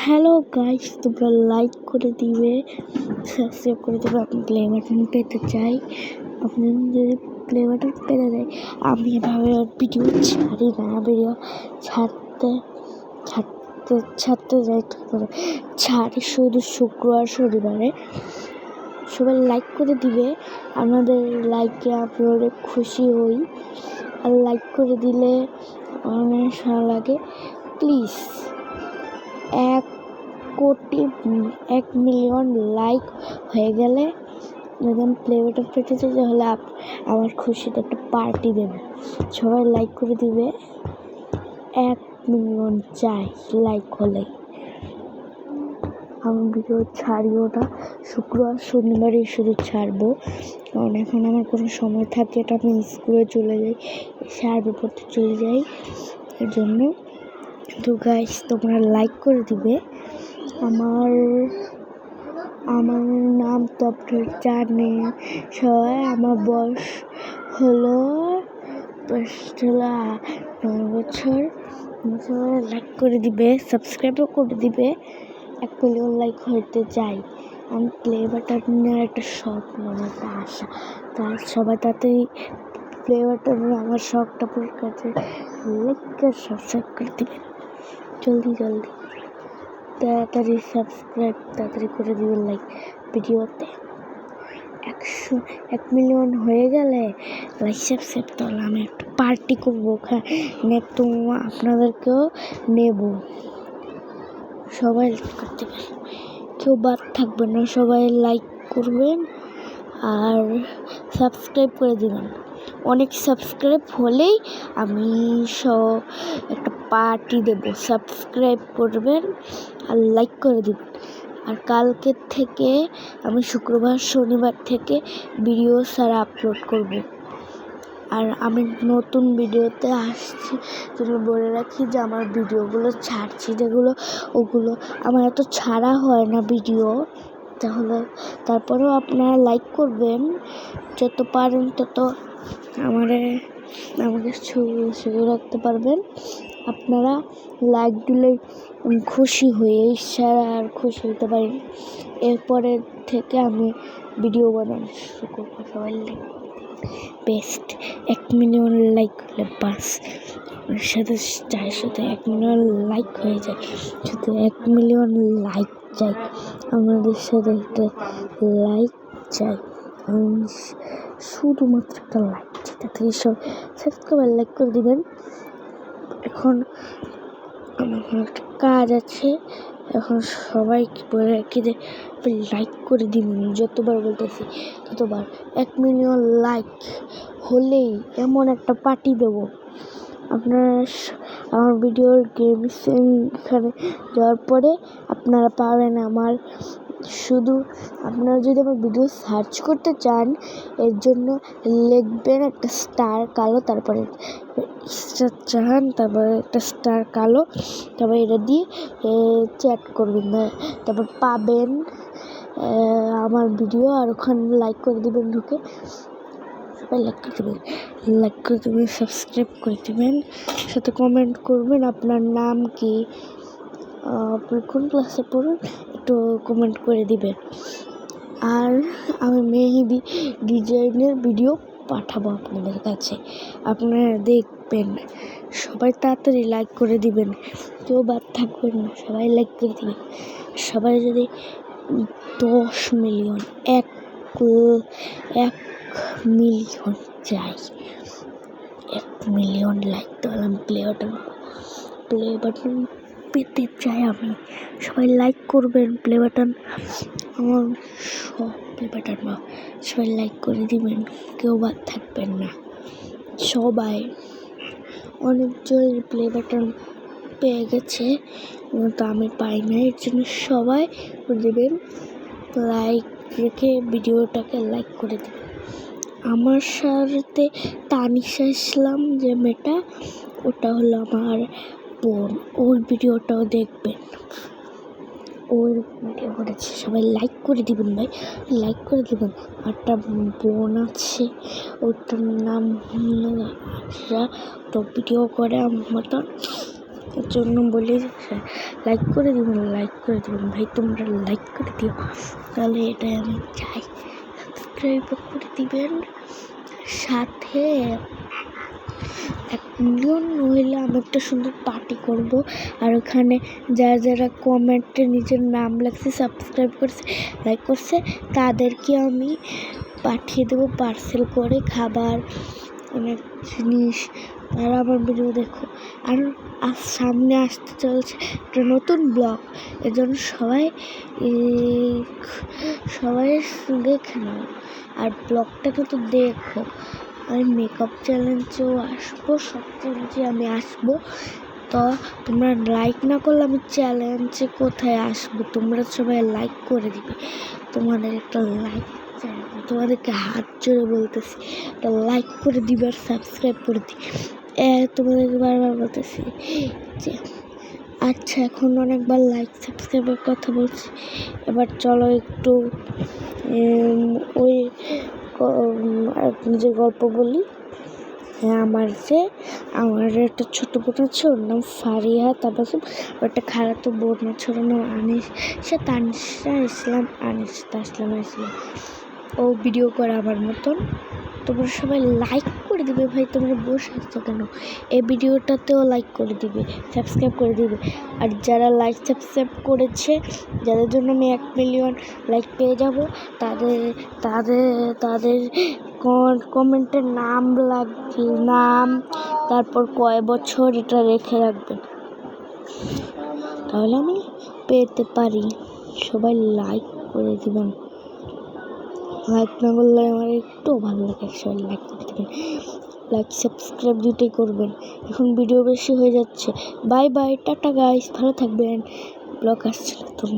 Hello guys, তোমরা like করে দিবে, সাবস্ক্রাইব করে দেবে। আপনি প্লে বাটন পেতে চাই, আপনি যদি প্লে বাটন পেতে দেয় আমি এভাবে ভিডিও ছাড়ি না, ভিডিও ছাড়তে যাই ছাড়ি শুধু শুক্র আর শনিবারে। সবাই লাইক করে দিবে, আমাদের লাইকে আমি অনেক খুশি হই, আর লাইক করে দিলে অনেক ভালো লাগে। প্লিজ 1 মিলিয়ন লাইক হয়ে গেলে যখন প্লে বাটন পেতে চাই তাহলে আমার খুশিতে একটা পার্টি দেবে। সবাই লাইক করে দিবে, 1 মিলিয়ন চাই লাইক হলে। আমি ভিডিও ছাড়িও না, শুক্র আর শনিবারই শুধু ছাড়বো, কারণ এখন আমার কোনো সময় থাকে এটা আমি স্কুলে চলে যাই, সার্ভে পড়তে চলে যাই, এর জন্য। তো গাইস, তোমরা লাইক করে দিবে। আমার নাম তো আপনার জানে সবাই। আমার বয়স হলো 9 বছর। সবাই লাইক করে দিবে, সাবস্ক্রাইবও করে দিবে। 1 মিলিয়ন লাইক হইতে চাই। আমি প্লে বাটনের একটা স্বপ্ন, একটা আশা, তার সবাই তাড়াতাড়ি প্লে বাটনে আমার শখটা পুরো কাছে লাইক আর সাবস্ক্রাইব করে দিবে। জলদি তাড়াতাড়ি সাবস্ক্রাইব তাড়াতাড়ি করে দিবেন লাইক ভিডিওতে। 1 মিলিয়ন হয়ে গেলে লাইক সাবস্ক্রাইব, তাহলে আমি একটা পার্টি করবো, ওখানে তো আপনাদেরকেও নেব। সবাই লাইক করে দেবেন, কেউ বাদ থাকবে না, সবাই লাইক করবেন আর সাবস্ক্রাইব করে দেবেন। অনেক সাবস্ক্রাইব হলেই আমি একটা পার্টি দেবো। সাবস্ক্রাইব করবেন আর লাইক করে দেবেন। আর কালকের থেকে আমি শুক্রবার শনিবার থেকে ভিডিও সারা আপলোড করব। আর আমি নতুন ভিডিওতে আসছি, তুমি বলে রাখি যে আমার ভিডিওগুলো ছাড়ছি ওগুলো আমার এত ছাড়া হয় না ভিডিও, তাহলে তারপরেও আপনারা লাইক করবেন, যত পারেন তত আমাকে ছবি রাখতে পারবেন। আপনারা লাইক দিলে খুশি হয়ে সারা আর খুশি হতে পারি। এরপরের থেকে আমি ভিডিও বানানো শুরু করবো। সবাই লাইক বেস্ট 1 মিলিয়ন লাইক হলে বাস সাথে 1 মিলিয়ন লাইক হয়ে যায়। শুধু 1 মিলিয়ন লাইক চাই, আমাদের সাথে একটা লাইক চাই, শুধুমাত্র একটা লাইক চাই। তাড়াতাড়ি সব সাবস্ক্রাইব লাইক করে দিবেন। এখন আমার একটা কাজ আছে, এখন সবাইকে বলে রাখি যে লাইক করে দিবেন, যতবার বলতেছি ততবার। 1 মিলিয়ন লাইক হলেই এমন একটা পার্টি দেবো। আপনারা আমার ভিডিওর গেমস এখানে যাওয়ার পরে আপনারা পাবেন আমার শুধু। আপনারা যদি আমার ভিডিও সার্চ করতে চান, এর জন্য লিখবেন একটা স্টার কালো, তারপরে তারপরে একটা স্টার কালো, তারপরে এটা দিয়ে চ্যাট করবেন, তারপর পাবেন আমার ভিডিও। আর ওখানে লাইক করে দেবেন, ঢুকে সবাই লাইক করে দেবেন, সাবস্ক্রাইব করে দেবেন, সাথে কমেন্ট করবেন আপনার নাম কি, আপনি কোন ক্লাসে পড়ুন, একটু কমেন্ট করে দিবেন। আর আমি মেহেদি ডিজাইনের ভিডিও পাঠাবো আপনাদের কাছে, আপনারা দেখবেন। সবাই তাড়াতাড়ি লাইক করে দিবেন, কেউ বাদ থাকবেন না, সবাই লাইক করে দিবেন। সবাই যদি 10 মিলিয়ন 1 মিলিয়ন চাই, 1 মিলিয়ন লাইক, তাহলে আমি প্লে বাটন পেতে চাই। আমি সবাই লাইক করবেন, প্লে বাটন আমার সব প্লে বাটন সবাই লাইক করে দিবেন, কেউ বাদ থাকবেন না। সবাই অনেকজন প্লে বাটন পেয়ে গেছে, তো আমি পাই না, এর জন্য সবাই করে দেবেন। লাইক রেখে ভিডিওটাকে লাইক করে দেবেন। আমার সাথে তানিশা ইসলাম যে মেয়েটা, ওটা হলো আমার বোন, ওর ভিডিওটাও দেখবেন, ওর ভিডিও করেছে। সবাই লাইক করে দিবেন ভাই, লাইক করে দেবেন। একটা বোন আছে, ওটার নাম তো ভিডিও করে আমার মতন, এর জন্য বলি লাইক করে দেবেন ভাই, তোমরা লাইক করে দিও, তাহলে এটাই আমি চাই। সাবস্ক্রাইব করে দিবেন, সাথে 1 মিলিয়ন হইলে আমি একটা সুন্দর পার্টি করব। আর ওখানে যারা কমেন্টে নিজের নাম লাগছে, সাবস্ক্রাইব করছে, লাইক করছে, তাদেরকে আমি পাঠিয়ে দেবো পার্সেল করে খাবার, অনেক জিনিস। তারা আমার ভিডিও দেখো। আর সামনে আসতে চলছে একটা নতুন ব্লগ, এর জন্য সবাই দেখে নাও। আর ব্লগটা কিন্তু দেখো। আমি মেকআপ চ্যালেঞ্জেও আসবো, সব চ্যালেঞ্জে আমি আসবো। তো তোমরা লাইক না করলে আমি চ্যালেঞ্জে কোথায় আসবো? তোমরা সবাই লাইক করে দিবে। তোমাদের একটা লাইক চাই, তোমাদেরকে হাত জোড়ে বলতেছি, একটা লাইক করে দিবে আর সাবস্ক্রাইব করে দিবে। তোমাদেরকে বারবার বলতেছি যে আচ্ছা, এখন অনেকবার লাইক সাবস্ক্রাইবের কথা বলছি, এবার চলো একটু ওই নিজের গল্প বলি। হ্যাঁ, আমার একটা ছোটো বোন আছে, ওর নাম ফারিহা তাবাসুম। একটা খালাতো বোন আছে, ওর নাম তানিশা ইসলাম। ও ভিডিও করে আমার মতন। তোমরা সবাই লাইক করে দিবে ভাই, তোমরা বসে আসছো কেন? এই ভিডিওটাতেও লাইক করে দিবে, সাবস্ক্রাইব করে দিবে। আর যারা লাইক সাবস্ক্রাইব করেছে, যাদের জন্য আমি 1 মিলিয়ন লাইক পেয়ে যাব, তাদের কমেন্টের নাম তারপর কয় বছর এটা রেখে রাখবেন, তাহলে আমি পেতে পারি। সবাই লাইক করে দিবেন, লাইক না করলে আমার একটু ভালো লাগে। সবাই লাইক করে দেবেন, লাইক সাবস্ক্রাইব দুটোই করবেন। এখন ভিডিও বেশি হয়ে যাচ্ছে। বাই বাই, টাটা গাইস, ভালো থাকবেন। ব্লগ আসছে নতুন।